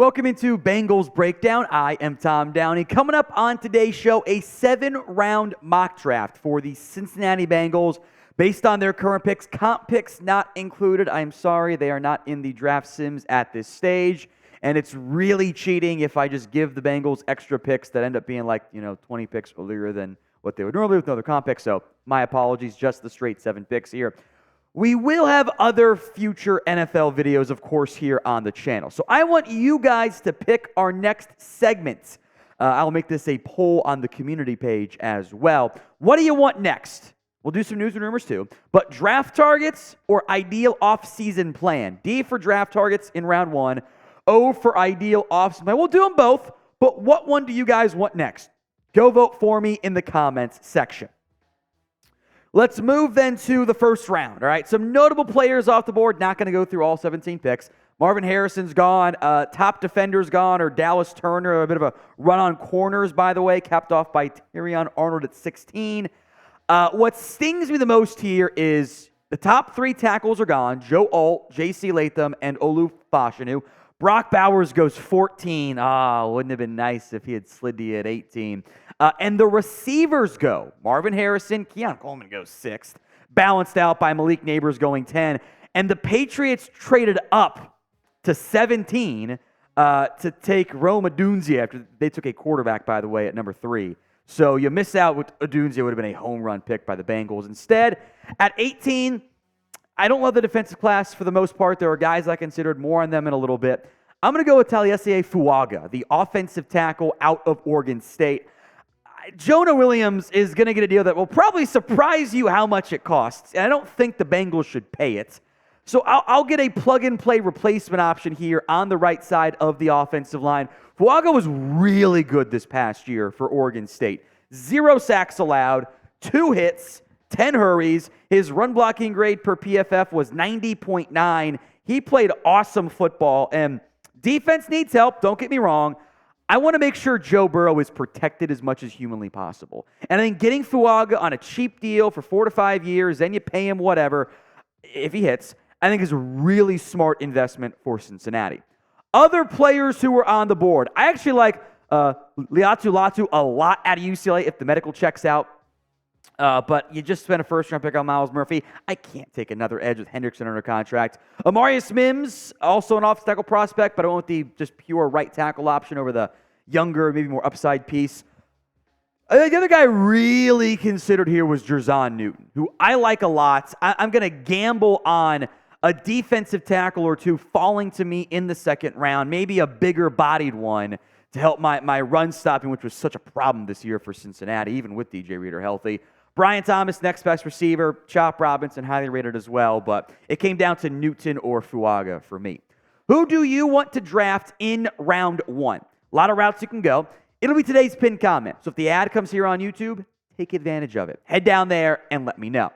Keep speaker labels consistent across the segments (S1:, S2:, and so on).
S1: Welcome into Bengals Breakdown. I am Tom Downey. Coming up on today's show, a 7-round mock draft for the Cincinnati Bengals based on their current picks. Comp picks not included. I'm sorry, they are not in the draft sims at this stage. And it's really cheating if I just give the Bengals extra picks that end up being 20 picks earlier than what they would normally with another comp pick. So my apologies, just the straight 7 picks here. We will have other future NFL videos, of course, here on the channel. So I want you guys to pick our next segment. I'll make this a poll on the community page as well. What do you want next? We'll do some news and rumors too. But draft targets or ideal offseason plan? D for draft targets in round 1. O for ideal offseason plan. We'll do them both, but what one do you guys want next? Go vote for me in the comments section. Let's move then to the first round, all right? Some notable players off the board. Not going to go through all 17 picks. Marvin Harrison's gone. Top defender's gone, or Dallas Turner, a bit of a run on corners, by the way, capped off by Terrion Arnold at 16. What stings me the most here is the top 3 tackles are gone. Joe Alt, J.C. Latham, and Olu Fashanu. Brock Bowers goes 14. Wouldn't have been nice if he had slid to you at 18. And the receivers go. Marvin Harrison, Keon Coleman goes 6th. Balanced out by Malik Neighbors going 10. And the Patriots traded up to 17 to take Rome Odunze after they took a quarterback, by the way, at number 3. So you miss out with Odunze. It would have been a home run pick by the Bengals. Instead, at 18, I don't love the defensive class for the most part. There are guys I considered, more on them in a little bit. I'm going to go with Taliese Fuaga, the offensive tackle out of Oregon State. Jonah Williams is going to get a deal that will probably surprise you how much it costs. And I don't think the Bengals should pay it. So I'll get a plug-and-play replacement option here on the right side of the offensive line. Fuaga was really good this past year for Oregon State. 0 sacks allowed, 2 hits, 10 hurries. His run blocking grade per PFF was 90.9. He played awesome football, and defense needs help. Don't get me wrong. I want to make sure Joe Burrow is protected as much as humanly possible. And I think getting Fuaga on a cheap deal for 4 to 5 years, then you pay him whatever, if he hits, I think is a really smart investment for Cincinnati. Other players who were on the board. I actually like Liatu Latu a lot out of UCLA if the medical checks out. But you just spent a first-round pick on Myles Murphy. I can't take another edge with Hendrickson under contract. Amarius Mims, also an offensive tackle prospect, but I want the just pure right tackle option over the younger, maybe more upside piece. The other guy I really considered here was Jerzon Newton, who I like a lot. I'm going to gamble on a defensive tackle or two falling to me in the second round, maybe a bigger-bodied one to help my run stopping, which was such a problem this year for Cincinnati, even with DJ Reader healthy. Brian Thomas, next best receiver. Chop Robinson, highly rated as well, but it came down to Newton or Fuaga for me. Who do you want to draft in round 1? A lot of routes you can go. It'll be today's pinned comment, so if the ad comes here on YouTube, take advantage of it. Head down there and let me know.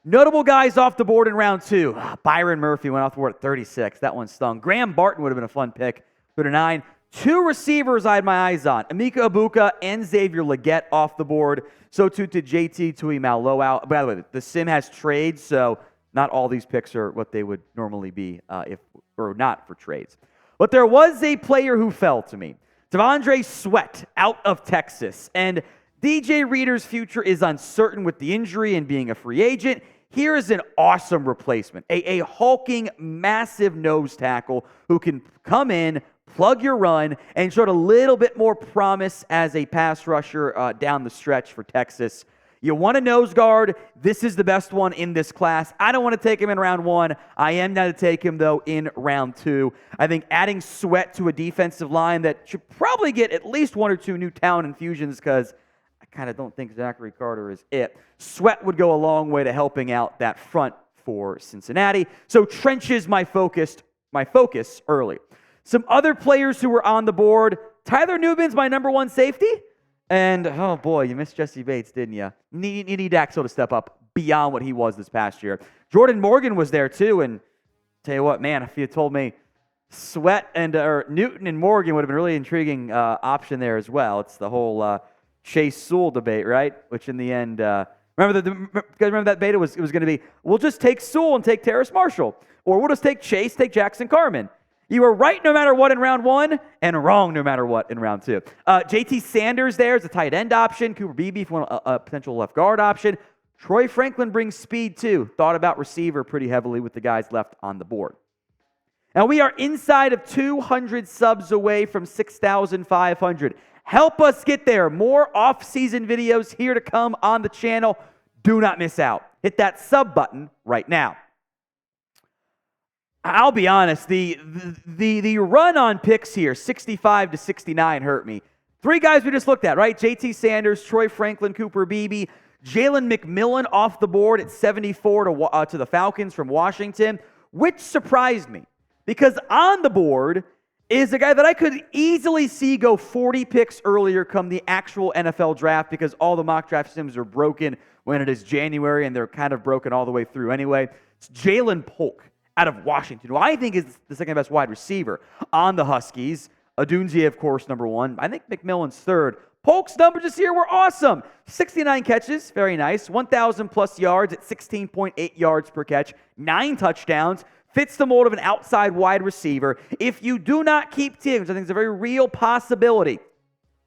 S1: Notable guys off the board in round 2. Byron Murphy went off the board at 36. That one stung. Graham Barton would have been a fun pick. Go to 9. 2 receivers I had my eyes on. Emeka Ibuka and Xavier Legette off the board. So too did JT Tuimaloau. By the way, the sim has trades, so not all these picks are what they would normally be if or not for trades. But there was a player who fell to me. Devondre Sweat out of Texas. And DJ Reader's future is uncertain with the injury and being a free agent. Here is an awesome replacement. A hulking, massive nose tackle who can come in, plug your run, and showed a little bit more promise as a pass rusher down the stretch for Texas. You want a nose guard. This is the best one in this class. I don't want to take him in round 1. I am going to take him, though, in round 2. I think adding Sweat to a defensive line that should probably get at least 1 or 2 new talent infusions because I kind of don't think Zachary Carter is it. Sweat would go a long way to helping out that front for Cincinnati. So trenches my focus early. Some other players who were on the board. Tyler Newman's my number 1 safety. And, oh boy, you missed Jesse Bates, didn't you? You need Axel to step up beyond what he was this past year. Jordan Morgan was there too, and tell you what, man, if you had told me Sweat and or Newton and Morgan would have been a really intriguing option there as well. It's the whole Chase Sewell debate, right? Which in the end, remember that beta was going to be, we'll just take Sewell and take Terrace Marshall, or we'll just take Chase, take Jackson Carman. You were right no matter what in round 1 and wrong no matter what in round 2. JT Sanders there is a tight end option. Cooper Beebe if you want a potential left guard option. Troy Franklin brings speed too. Thought about receiver pretty heavily with the guys left on the board. Now we are inside of 200 subs away from 6,500. Help us get there. More off-season videos here to come on the channel. Do not miss out. Hit that sub button right now. I'll be honest, the run on picks here, 65 to 69, hurt me. 3 guys we just looked at, right? JT Sanders, Troy Franklin, Cooper Beebe, Jalen McMillan off the board at 74 to the Falcons from Washington, which surprised me because on the board is a guy that I could easily see go 40 picks earlier come the actual NFL draft because all the mock draft sims are broken when it is January and they're kind of broken all the way through anyway. It's Jalen Polk out of Washington, who I think is the second best wide receiver on the Huskies. Odunze, of course, number 1. I think McMillan's 3rd. Polk's numbers this year were awesome. 69 catches, very nice. 1,000 plus yards at 16.8 yards per catch. 9 touchdowns. Fits the mold of an outside wide receiver. If you do not keep teams, I think it's a very real possibility.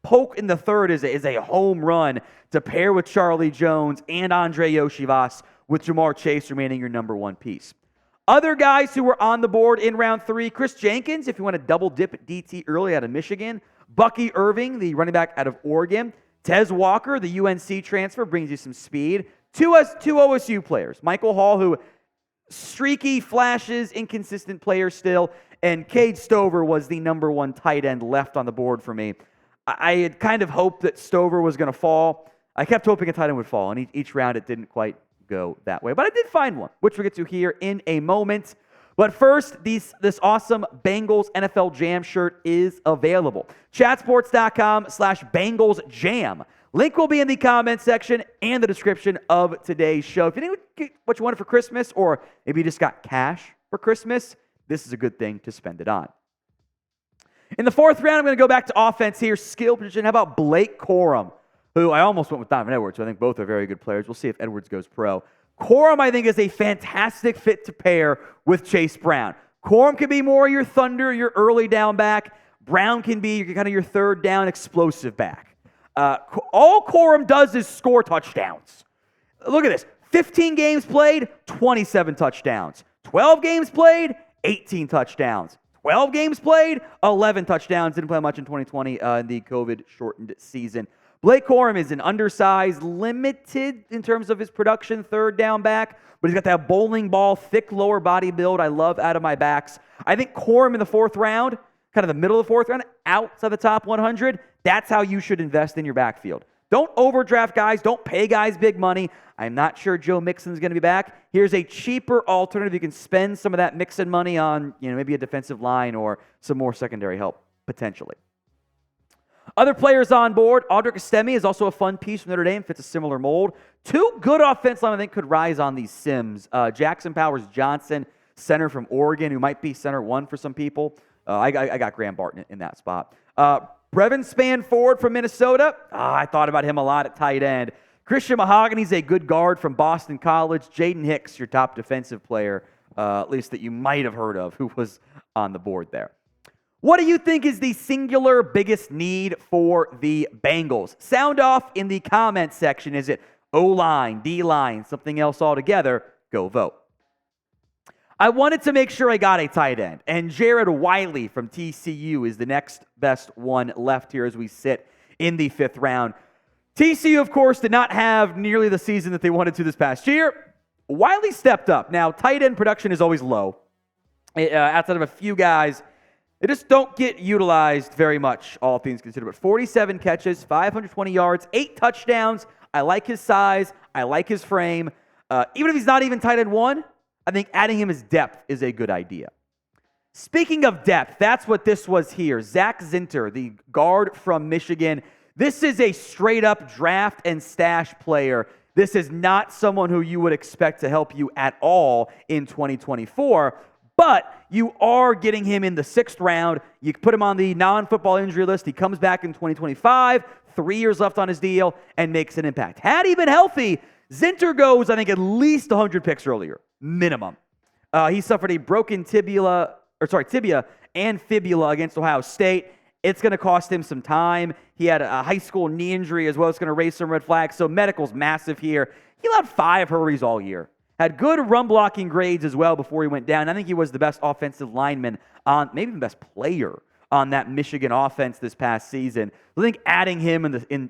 S1: Polk in the 3rd is a home run to pair with Charlie Jones and Andre Yoshivas with Jamar Chase remaining your number 1 piece. Other guys who were on the board in round 3, Chris Jenkins, if you want to double dip at DT early out of Michigan. Bucky Irving, the running back out of Oregon. Tez Walker, the UNC transfer, brings you some speed. Two OSU players. Michael Hall, who streaky flashes, inconsistent player still. And Cade Stover was the number 1 tight end left on the board for me. I had kind of hoped that Stover was going to fall. I kept hoping a tight end would fall, and each round it didn't quite go that way. But I did find one, which we'll get to here in a moment. But first, this awesome Bengals NFL Jam shirt is available. Chatsports.com/BengalsJam. Link will be in the comment section and the description of today's show. If you didn't get what you wanted for Christmas, or maybe you just got cash for Christmas, this is a good thing to spend it on. In the 4th round, I'm going to go back to offense here. Skill position. How about Blake Corum, who I almost went with Donovan Edwards, so I think both are very good players. We'll see if Edwards goes pro. Corum, I think, is a fantastic fit to pair with Chase Brown. Corum can be more your thunder, your early down back. Brown can be kind of your 3rd down explosive back. All Corum does is score touchdowns. Look at this. 15 games played, 27 touchdowns. 12 games played, 18 touchdowns. 12 games played, 11 touchdowns. Didn't play much in 2020 in the COVID-shortened season. Blake Corum is an undersized, limited in terms of his production, 3rd down back, but he's got that bowling ball, thick lower body build I love out of my backs. I think Corum in the 4th round, kind of the middle of the 4th round, outside the top 100, that's how you should invest in your backfield. Don't overdraft guys. Don't pay guys big money. I'm not sure Joe Mixon's going to be back. Here's a cheaper alternative. You can spend some of that Mixon money on, maybe a defensive line or some more secondary help, potentially. Other players on board, Audric Estime is also a fun piece from Notre Dame, fits a similar mold. 2 good offensive linemen I think could rise on these sims. Jackson Powers Johnson, center from Oregon, who might be center 1 for some people. I got Graham Barton in that spot. Brevin Spanford from Minnesota. I thought about him a lot at tight end. Christian Mahogany's a good guard from Boston College. Jaden Hicks, your top defensive player, at least that you might have heard of, who was on the board there. What do you think is the singular biggest need for the Bengals? Sound off in the comments section. Is it O-line, D-line, something else altogether? Go vote. I wanted to make sure I got a tight end, and Jared Wiley from TCU is the next best one left here as we sit in the 5th round. TCU, of course, did not have nearly the season that they wanted to this past year. Wiley stepped up. Now, tight end production is always low. Outside of a few guys, they just don't get utilized very much, all things considered. But 47 catches, 520 yards, 8 touchdowns. I like his size. I like his frame. Even if he's not even tight end 1, I think adding him as depth is a good idea. Speaking of depth, that's what this was here. Zach Zinter, the guard from Michigan. This is a straight-up draft and stash player. This is not someone who you would expect to help you at all in 2024, but you are getting him in the 6th round. You put him on the non-football injury list. He comes back in 2025, 3 years left on his deal, and makes an impact. Had he been healthy, Zinter goes, I think, at least 100 picks earlier, minimum. He suffered a broken tibia and fibula against Ohio State. It's going to cost him some time. He had a high school knee injury as well. It's going to raise some red flags. So medical's massive here. He allowed 5 hurries all year. Had good run blocking grades as well before he went down. I think he was the best offensive lineman on, maybe the best player on that Michigan offense this past season. I think adding him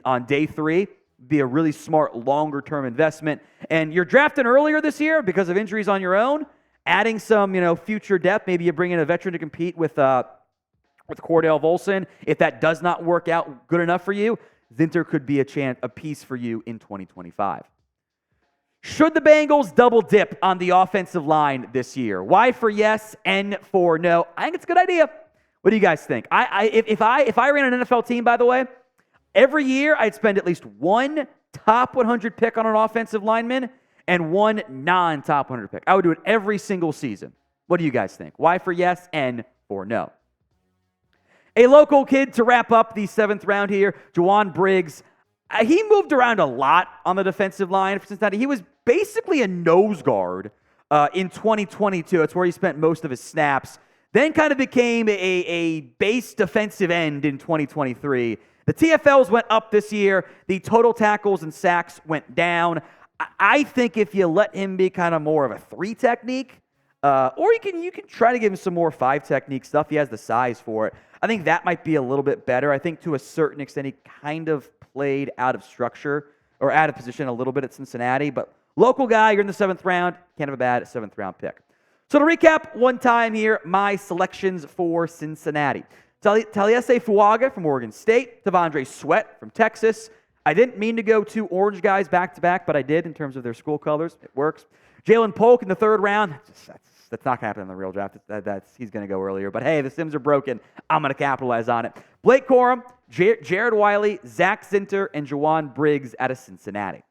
S1: on day 3 would be a really smart longer-term investment. And you're drafting earlier this year because of injuries on your own. Adding some, future depth. Maybe you bring in a veteran to compete with Cordell Volson. If that does not work out good enough for you, Zinter could be a piece for you in 2025. Should the Bengals double dip on the offensive line this year? Y for yes, N for no. I think it's a good idea. What do you guys think? If I ran an NFL team, by the way, every year I'd spend at least one top 100 pick on an offensive lineman and one non-top 100 pick. I would do it every single season. What do you guys think? Y for yes, N for no. A local kid to wrap up the 7th round here, Juwan Briggs. He moved around a lot on the defensive line for Cincinnati. He was basically a nose guard in 2022. That's where he spent most of his snaps. Then kind of became a base defensive end in 2023. The TFLs went up this year. The total tackles and sacks went down. I think if you let him be kind of more of a 3 technique, or you can try to give him some more 5 technique stuff. He has the size for it. I think that might be a little bit better. I think to a certain extent he kind of played out of structure or out of position a little bit at Cincinnati. But local guy, you're in the 7th round. Can't have a bad 7th round pick. So to recap one time here, my selections for Cincinnati. Taliese Fuaga from Oregon State. Devondre Sweat from Texas. I didn't mean to go 2 orange guys back-to-back, but I did in terms of their school colors. It works. Jalen Polk in the 3rd round. That's not going to happen in the real draft. He's going to go earlier. But hey, the Sims are broken. I'm going to capitalize on it. Blake Corum, Jared Wiley, Zach Zinter, and Juwan Briggs out of Cincinnati.